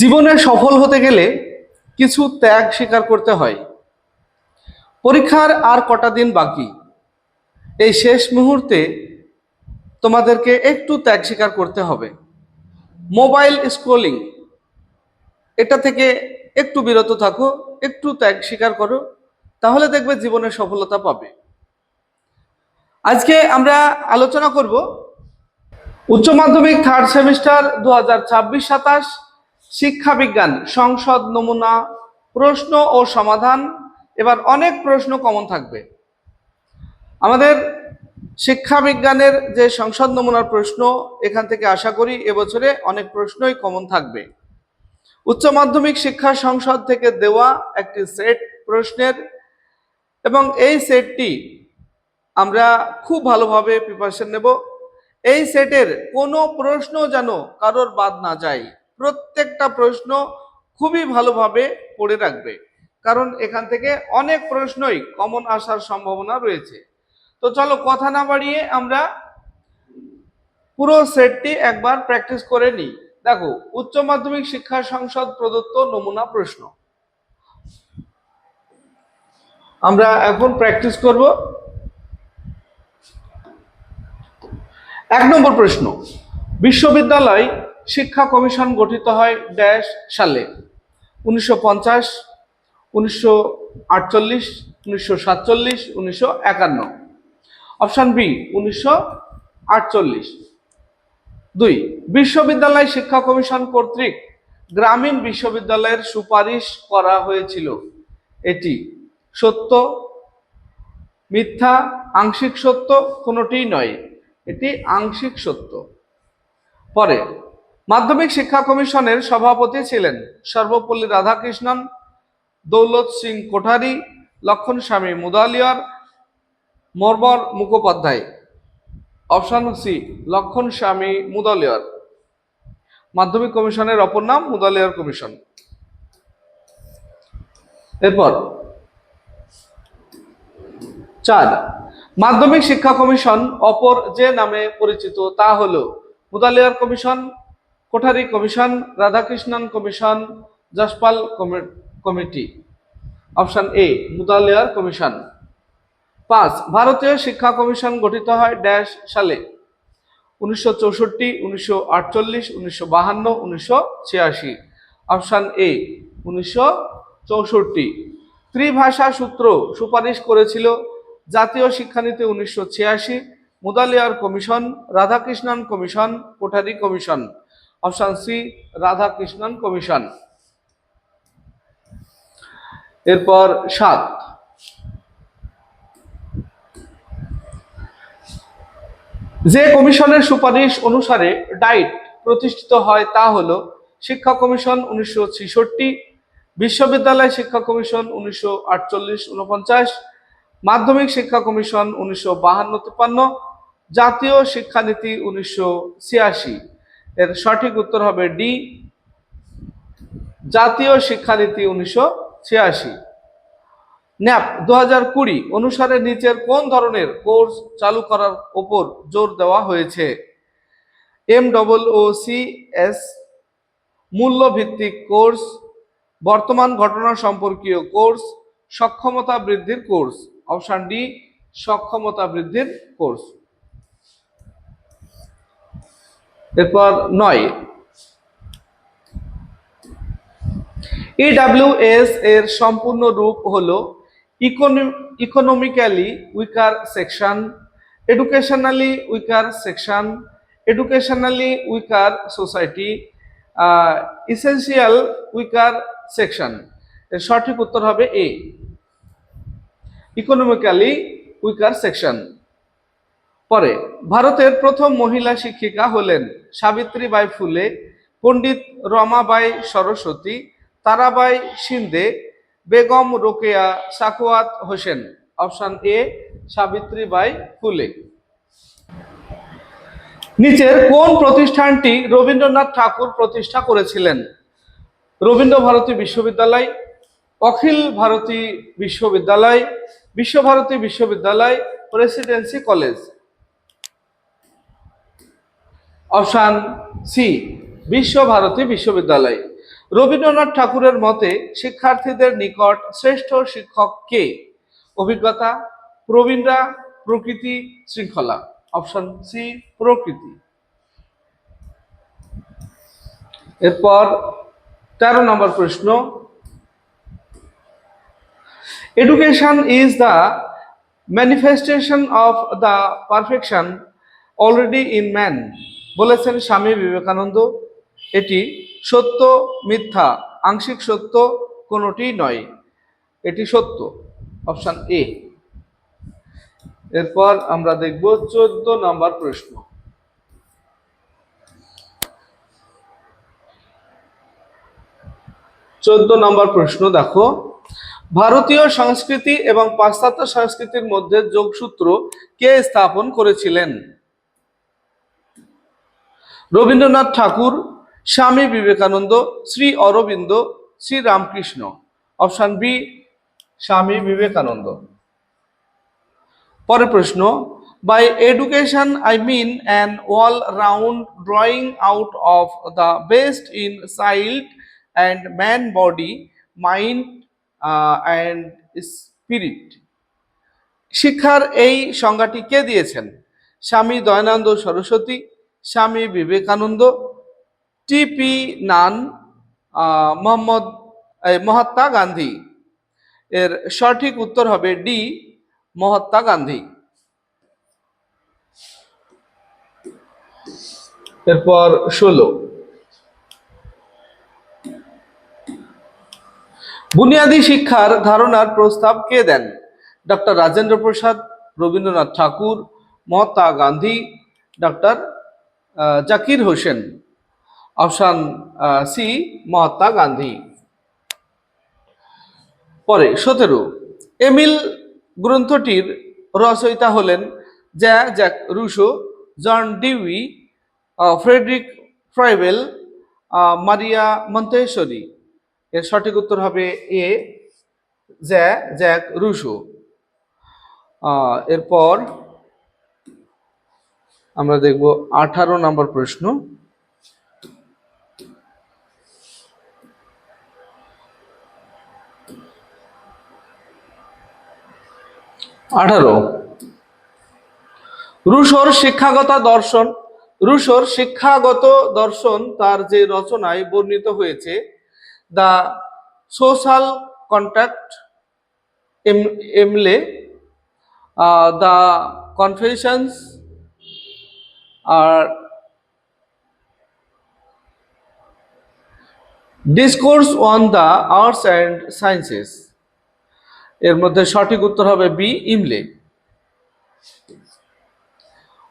জীবনে সফল হতে গেলে কিছু ত্যাগ স্বীকার করতে হয়। পরীক্ষার আর কটা দিন বাকি। এই শেষ মুহূর্তে তোমাদেরকে একটু ত্যাগ স্বীকার করতে হবে। মোবাইল স্ক্রলিং, এটা থেকে একটু বিরত থাকো, একটু ত্যাগ স্বীকার করো, তাহলে দেখবে জীবনে সফলতা পাবে। আজকে আমরা আলোচনা করব উচ্চ মাধ্যমিক থার্ড সেমিস্টার 2026-27 শিক্ষা বিজ্ঞান সংসদ নমুনা প্রশ্ন ও সমাধান। এবার অনেক প্রশ্ন কমন থাকবে। আমাদের শিক্ষা বিজ্ঞানের যে সংসদ নমুনার প্রশ্ন, এখান থেকে আশা করি এবছরে অনেক প্রশ্নই কমন থাকবে। উচ্চ মাধ্যমিক শিক্ষা সংসদ থেকে দেওয়া একটি সেট প্রশ্নের, এবং এই সেটটি আমরা খুব ভালোভাবে প্রিপারেশন নেব। এই সেটের কোনো প্রশ্ন যেন কারোর বাদ না যায়। প্রত্যেকটা প্রশ্ন খুবই ভালোভাবে পড়ে রাখবে, কারণ এখান থেকে অনেক প্রশ্নই কমন আসার সম্ভাবনা রয়েছে। তো চলো কথা না বাড়িয়ে আমরা পুরো সেটটি একবার প্র্যাকটিস করে নিই। দেখো, উচ্চ মাধ্যমিক শিক্ষা সংসদ প্রদত্ত নমুনা প্রশ্ন আমরা এখন প্র্যাকটিস করব। 1 নম্বর প্রশ্ন, বিশ্ববিদ্যালয় শিক্ষা কমিশন গঠিত হয় ড্যাশ সালে? 1950, 1948, 1947, 1951। Option B 1948। 2, বিশ্ববিদ্যালয় শিক্ষা কমিশন কর্তৃক গ্রামীণ বিশ্ববিদ্যালয়ের সুপারিশ করা হয়েছিল। এটি সত্য, মিথ্যা, আংশিক সত্য, কোনোটিই নয়, এটি আংশিক সত্য। পরে মাধ্যমিক শিক্ষা কমিশনের সভাপতি ছিলেন সর্বপল্লী রাধাকৃষ্ণন, দৌলত সিং কোঠারি, লক্ষণ স্বামী মুদালিয়ার, মরমর মুখোপাধ্যায়। অপশন সি লক্ষণ স্বামী মুদালিয়ার। মাধ্যমিক কমিশনের অপর নাম মুদালিয়ার কমিশন। এরপর 4, মাধ্যমিক শিক্ষা কমিশন অপর যে নামে পরিচিত তা হলো Mudaliar commission, Kothari commission, Radhakrishnan commission, Yashpal committee. Option A Mudaliar commission. 5, ভারতীয় শিক্ষা কমিশন গঠিত হয় ড্যাশ সালে? 1964, 1948, 1952, 1986। Option A 1964। ত্রিভাষা সূত্র সুপারিশ করেছিল জাতীয় শিক্ষানীতি 1986, Mudaliar commission, Radhakrishnan commission, Kothari commission. Option C Radhakrishnan commission. এরপর 7, যে কমিশনের সুপারিশ অনুসারে ডাইট প্রতিষ্ঠিত হয় তা হলো শিক্ষা কমিশন 1966, বিশ্ববিদ্যালয় শিক্ষা কমিশন 1948-49, মাধ্যমিক শিক্ষা কমিশন 1952-53, জাতীয় শিক্ষানীতি 1986। এর সঠিক উত্তর হবে ডি, জাতীয় শিক্ষানীতি 1986। ন্যাপ 2020 অনুসারে নিচের কোন ধরনের কোর্স চালু করার উপর জোর দেওয়া হয়েছে? MOOCs, মূল্য ভিত্তিক কোর্স, বর্তমান ঘটনা সম্পর্কীয় কোর্স, সক্ষমতা বৃদ্ধির কোর্স। অপশন ডি সক্ষমতা বৃদ্ধির কোর্স। এরপর 9, EWS এর সম্পূর্ণ রূপ হলো economically weaker section, educationally weaker section, educationally weaker society, essential weaker section. এর সঠিক উত্তর হবে এ, ইকোনমিক্যালি উইকার সেকশন। পরে ভারতের প্রথম মহিলা শিক্ষিকা হলেন সাবিত্রীবাই ফুলে, পণ্ডিত রমাবাই সরস্বতী, তারাবাই সিন্ধে, বেগম রোকেয়া সাখাওয়াত হোসেন। অপশন এ সাবিত্রীবাই ফুলে। নিচের কোন প্রতিষ্ঠানটি রবীন্দ্রনাথ ঠাকুর প্রতিষ্ঠা করেছিলেন? রবীন্দ্র ভারতী বিশ্ববিদ্যালয়, অখিল ভারতী বিশ্ববিদ্যালয়, বিশ্বভারতী বিশ্ববিদ্যালয়, presidency college. Option C Visva Bharati বিশ্ববিদ্যালয়। রবীন্দ্রনাথ ঠাকুরের মতে শিক্ষার্থীদের নিকট শ্রেষ্ঠ শিক্ষক কে? অভিজ্ঞতা, প্রবীণরা, প্রকৃতি, শৃঙ্খলা। অপশন সি প্রকৃতি। এরপর 13 নম্বর প্রশ্ন, education is the manifestation of the perfection already in man বলেছেন স্বামী বিবেকানন্দ। এটি সত্য, মিথ্যা, আংশিক সত্য, কোনোটি নয়, এটি সত্য। Option A. এরপর আমরা দেখব 14 নম্বর প্রশ্ন, দেখো, ভারতীয় সংস্কৃতি এবং পাশ্চাত্য সংস্কৃতির মধ্যে যোগসূত্র কে স্থাপন করেছিলেন? রবীন্দ্রনাথ ঠাকুর, স্বামী বিবেকানন্দ, শ্রী অরবিন্দ, শ্রী রামকৃষ্ণ। Option B Swami Vivekananda. পরের প্রশ্ন, by education I mean an all round drawing out of the best in child and man body, mind and spirit. শিক্ষার এই সংজ্ঞাটি কে দিয়েছেন? স্বামী দয়ানন্দ সরস্বতী, স্বামী বিবেকানন্দ, টিপি নান, মহাত্মা গান্ধী। এর সঠিক উত্তর হবে ডি মহাত্মা গান্ধী। এরপর 16, বুনিয়াদী শিক্ষার ধারণার প্রস্তাব কে দেন? Doctor Rajendra Prasad, Rabindranath Thakur, Mahatma Gandhi, doctor Zakir Hussain. Option C Mahatma Gandhi. পরে 17, এমিল গ্রন্থটির রচয়িতা হলেন Jacques Rousseau, John Dewey, Friedrich Froebel, Maria Montessori. এর সঠিক উত্তর হবে এ জ্যাক রুশো। এরপর আমরা দেখব 18 নম্বর প্রশ্ন, রুশোর শিক্ষাগত দর্শন তার যে রচনায় বর্ণিত হয়েছে, the social contract, Emile, the confessions, আর discourse on the arts and sciences. এর মধ্যে সঠিক উত্তর হবে বি ইমলে।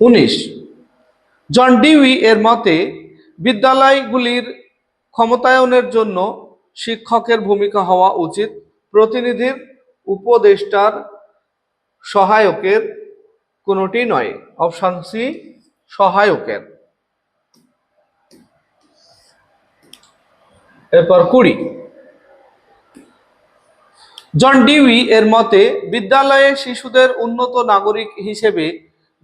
19, জন ডিউই এর মতে বিদ্যালয়গুলির ক্ষমতায়নের জন্য শিক্ষকের ভূমিকা হওয়া উচিত প্রতিনিধির, উপদেষ্টার, সহায়কের, কোনোটি নয়। অপশন সি সহায়কের। এরপর 20, জন ডিউই এর মতে বিদ্যালয়ে শিশুদের উন্নত নাগরিক হিসেবে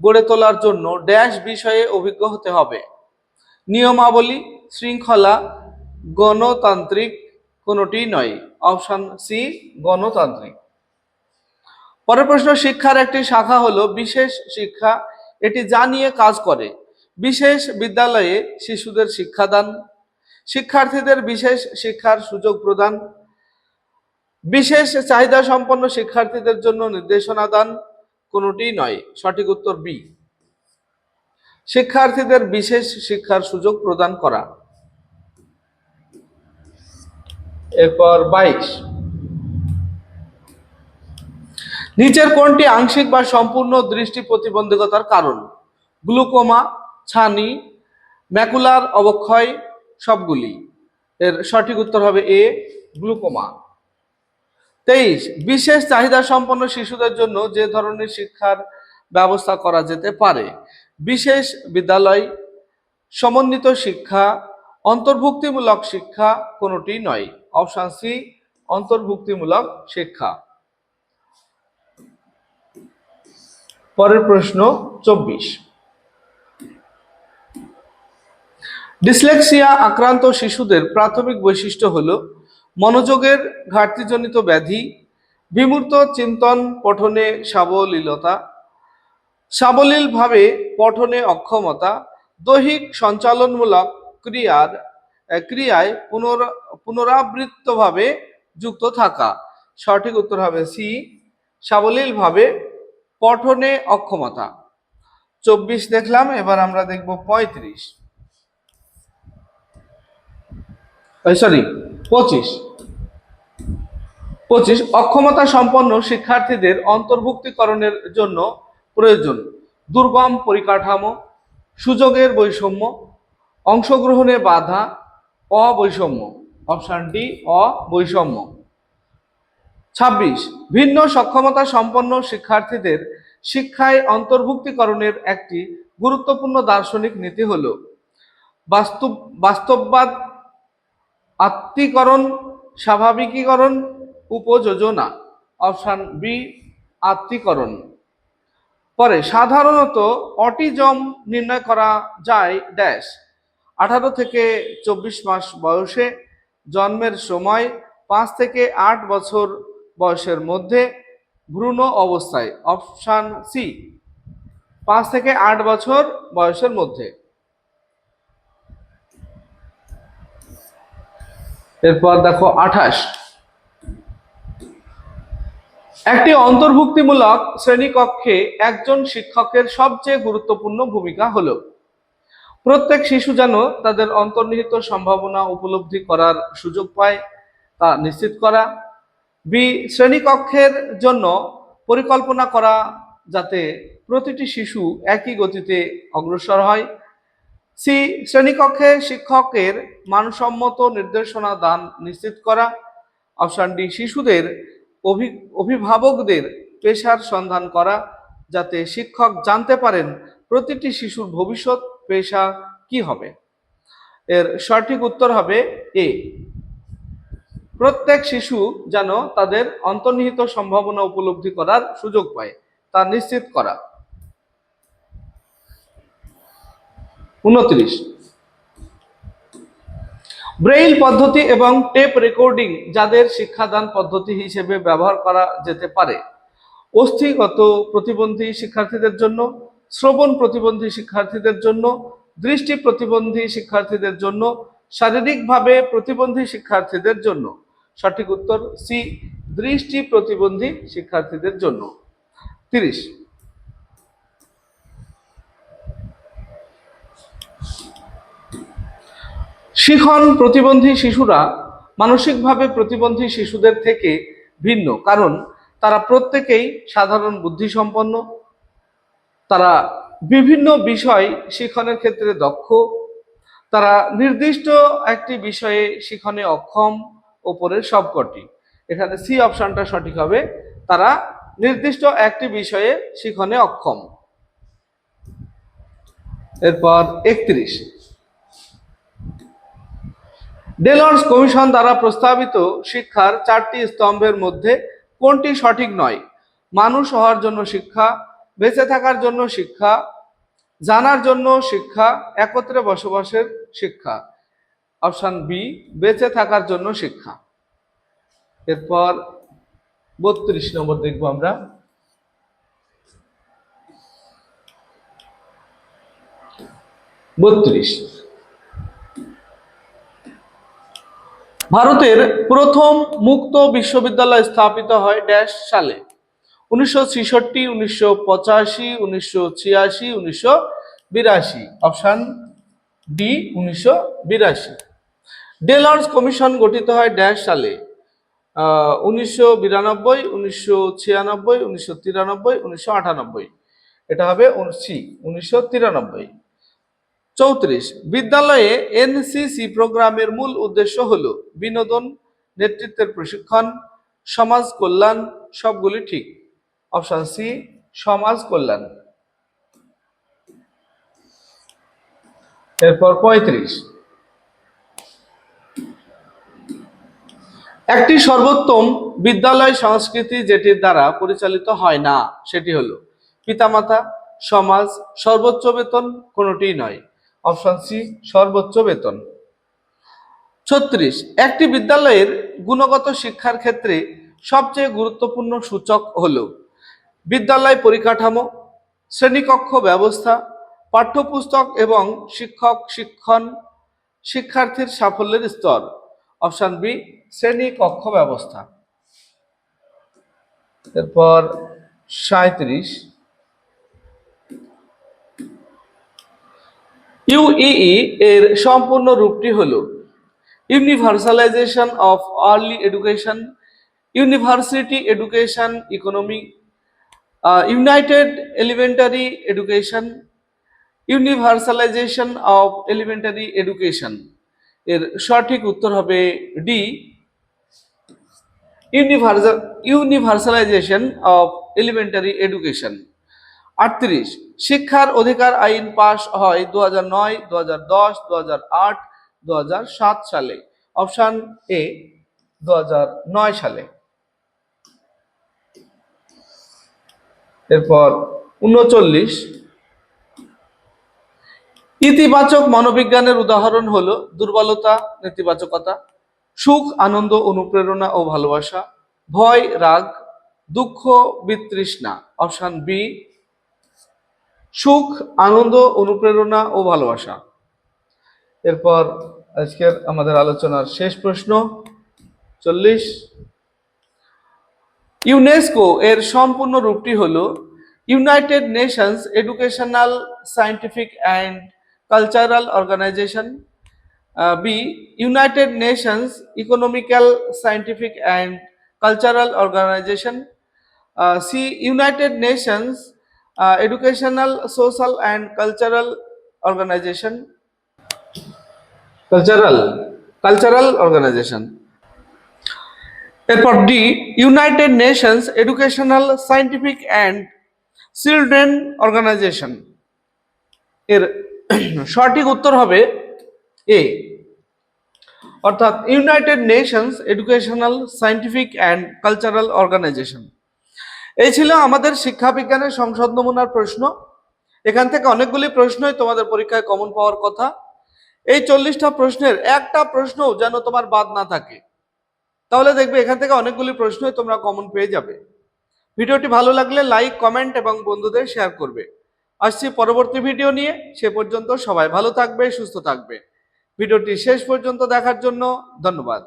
গড়ে তোলার জন্য ড্যাশ বিষয়ে অভিজ্ঞ হতে হবে? নিয়মাবলী, শৃঙ্খলা, গণতান্ত্রিক, কোনোটি নয়। অপশন সি গণতান্ত্রিক। পরের প্রশ্ন, শিক্ষার একটি শাখা হলো বিশেষ শিক্ষা, এটি যা নিয়ে কাজ করে? বিশেষ বিদ্যালয়ে শিশুদের শিক্ষাদান, শিক্ষার্থীদের বিশেষ শিক্ষার সুযোগ প্রদান, বিশেষ চাহিদা সম্পন্ন শিক্ষার্থীদের জন্য নির্দেশনা দান, কোনোটি নয়। সঠিক উত্তর বি শিক্ষার্থীদের বিশেষ শিক্ষার সুযোগ প্রদান করা। এরপর 22, নিচের কোনটি আংশিক বা সম্পূর্ণ দৃষ্টি প্রতিবন্ধকতার কারণ? গ্লুকোমা, ছানি, ম্যাকুলার অবক্ষয়, সবগুলি। এর সঠিক উত্তর হবে এ গ্লুকোমা। 23, বিশেষ চাহিদা সম্পন্ন শিশুদের জন্য যে ধরনের শিক্ষার ব্যবস্থা করা যেতে পারে? বিশেষ বিদ্যালয়, সমন্বিত শিক্ষা, অন্তর্ভুক্তিমূলক শিক্ষা, কোনোটি নয়। অপশন সি অন্তর্ভুক্তিমূলক শিক্ষা। পরের প্রশ্ন 24, ডিসলেক্সিয়া আক্রান্ত শিশুদের প্রাথমিক বৈশিষ্ট্য হল মনোযোগের ঘাটতিজনিত ব্যাধি, বিমূর্ত চিন্তন, পঠনে সাবলীলতা, সাবলীলভাবে পঠনে অক্ষমতা, দৈহিক সঞ্চালনমূলক ক্রিয়ায় পুনরাবৃত্তভাবে যুক্ত থাকা। সঠিক উত্তর হবে সি, সাবলীলভাবে পঠনে অক্ষমতা। 24 দেখলাম, এবার আমরা দেখব 25। 25 অক্ষমতা সম্পন্ন শিক্ষার্থীদের অন্তর্ভুক্তিকরণের জন্য প্রয়োজন দুর্গম পরিকাঠামো, সুযোগের বৈষম্য, অংশগ্রহণে বাধা, অবৈষম্য। Option D, অবৈষম্য। 26 ভিন্ন সক্ষমতা সম্পন্ন শিক্ষার্থীদের শিক্ষায় অন্তর্ভুক্তিকরণের একটি গুরুত্বপূর্ণ দার্শনিক নীতি হল বাস্তববাদ, আত্মীকরণ, স্বাভাবিকীকরণ, উপযোজনা। Option B, আত্মীকরণ। পরে সাধারণত অটিজম নির্ণয় করা যায় ড্যাশ 18 থেকে 24 মাস বয়সে, জন্মের সময়, 5 থেকে 8 বছর বয়সের মধ্যে, ভ্রূণ অবস্থায়। অপশন সি, 5 থেকে 8 বছর বয়সের মধ্যে। এরপর দেখো 28 একটি অন্তর্ভুক্তিমূলক শ্রেণীকক্ষে একজন শিক্ষকের সবচেয়ে গুরুত্বপূর্ণ ভূমিকা হলো প্রত্যেক শিশু যেন তাদের অন্তর্নিহিত সম্ভাবনা উপলব্ধি করার সুযোগ পায় তা নিশ্চিত করা, বি শ্রেণীকক্ষের জন্য পরিকল্পনা করা যাতে প্রতিটি শিশু একই গতিতে অগ্রসর হয়, সি শ্রেণীকক্ষে শিক্ষকের মানসম্মত নির্দেশনা দান নিশ্চিত করা, অপশন ডি শিশুদের অভিভাবকদের পেশার সন্ধান করা যাতে শিক্ষক জানতে পারেন প্রতিটি শিশুর ভবিষ্যৎ পেশা কি হবে। এর সঠিক উত্তর হবে এ, প্রত্যেক শিশু যেন তাদের অন্তর্নিহিত সম্ভাবনা উপলব্ধি করার সুযোগ পায় তা নিশ্চিত করা। 29 ব্রেইল পদ্ধতি এবং টেপ রেকর্ডিং যাদের শিক্ষাদান পদ্ধতি হিসেবে ব্যবহার করা যেতে পারে অস্থিগত প্রতিবন্ধী শিক্ষার্থীদের জন্য, শ্রবণ প্রতিবন্ধী শিক্ষার্থীদের জন্য, দৃষ্টি প্রতিবন্ধী শিক্ষার্থীদের জন্য, শারীরিকভাবে প্রতিবন্ধী শিক্ষার্থীদের জন্য। সঠিক উত্তর সি, দৃষ্টি প্রতিবন্ধী শিক্ষার্থীদের জন্য। 30 শিখন প্রতিবন্ধী শিশুরা মানসিকভাবে প্রতিবন্ধী শিশুদের থেকে ভিন্ন কারণ তারা প্রত্যেকেই সাধারণ বুদ্ধিসম্পন্ন, তারা বিভিন্ন বিষয় শিখনের ক্ষেত্রে দক্ষ, তারা নির্দিষ্ট একটি বিষয়ে শিখনে অক্ষম, ওপরের সবকটি। এখানে সি অপশনটা সঠিক হবে, তারা নির্দিষ্ট একটি বিষয়ে শিখনে অক্ষম। এরপর 31 ডেলর্স কমিশন দ্বারা প্রস্তাবিত শিক্ষার 4টি স্তম্ভের মধ্যে কোনটি সঠিক নয়? মানুষ হওয়ার জন্য শিক্ষা, বেঁচে থাকার জন্য শিক্ষা, জানার জন্য শিক্ষা, একত্রে বসবাসের শিক্ষা। অপশন বি, বেঁচে থাকার জন্য শিক্ষা। এরপর 32 নম্বর দেখবো আমরা। ভারতের প্রথম মুক্ত বিশ্ববিদ্যালয় স্থাপিত হয় ড্যাশ সালে? 1966, 1985, 1986, 1982। Option D 1982। ডেলর্স কমিশন গঠিত হয় ড্যাশ সালে? 1992, 1996, 1993, 1998। এটা হবে সি, 1993। 34 বিদ্যালয়ে এনসিসি প্রোগ্রামের মূল উদ্দেশ্য হলো বিনোদন, নেতৃত্বের প্রশিক্ষণ, সমাজ কল্যাণ, সবগুলি ঠিক। অপশন সি, সমাজ কল্যাণ। এরপর 35 একটি সর্বোত্তম বিদ্যালয় সংস্কৃতি যেটির দ্বারা পরিচালিত হয় না সেটি হলো পিতামাতা, সমাজ, সর্বোচ্চ বেতন, কোনোটিই নয়। অপশন সি সর্বোচ্চ বেতন। 36 একটি বিদ্যালয়ের গুণগত শিক্ষার ক্ষেত্রে সবচেয়ে গুরুত্বপূর্ণ সূচক হলো বিদ্যালয় পরিকাঠামো, শ্রেণীকক্ষ ব্যবস্থা, পাঠ্যপুস্তক এবং শিক্ষক শিক্ষণ, শিক্ষার্থীর সাফল্যের স্তর। অপশন বি শ্রেণীকক্ষ ব্যবস্থা। এরপর 37 ইউইই এর সম্পূর্ণ রূপটি হলো universalization of early education, university education economy, united elementary education, universalization of elementary education. এর সঠিক উত্তর হবে D universalization of elementary education. 38 শিক্ষার অধিকার আইন পাশ হয় 2009, 2010, 2008, 2007 সালে। অপশন এ 2009 সালে। এরপর 39 ইতিবাচক মনোবিজ্ঞানের উদাহরণ হলো দুর্বলতা, নেতিবাচকতা, সুখ, আনন্দ, অনুপ্রেরণা ও ভালোবাসা, ভয়, রাগ, দুঃখ, বিতৃষ্ণা। অপশন বি সুখ, আনন্দ, অনুপ্রেরণা ও ভালোবাসা। এরপর আজকের আমাদের আলোচনার শেষ প্রশ্ন 40 ইউনেস্কো এর সম্পূর্ণ রূপটি হলো united nations educational, scientific and cultural organization, B united nations economical, scientific and cultural organization, C united nations educational, social and cultural organization, cultural organization. এরপর D united nations educational, scientific and children organization. এর সঠিক উত্তর হবে A অর্থাৎ united nations educational, scientific and cultural organization. এই ছিল আমাদের শিক্ষা বিজ্ঞানের সংসদ নমুনার প্রশ্ন। এখান থেকে অনেকগুলি প্রশ্নই তোমাদের পরীক্ষায় কমন পাওয়ার কথা। এই 40টা প্রশ্নের একটা প্রশ্নও যেন তোমার বাদ না থাকে, তাহলে দেখবে এখান থেকে অনেকগুলি প্রশ্নই তোমরা কমন পেয়ে যাবে। ভিডিওটি ভালো লাগলে লাইক, কমেন্ট এবং বন্ধুদের শেয়ার করবে। আসছি পরবর্তী ভিডিও নিয়ে। সে পর্যন্ত সবাই ভালো থাকবে, সুস্থ থাকবে। ভিডিওটি শেষ পর্যন্ত দেখার জন্য ধন্যবাদ।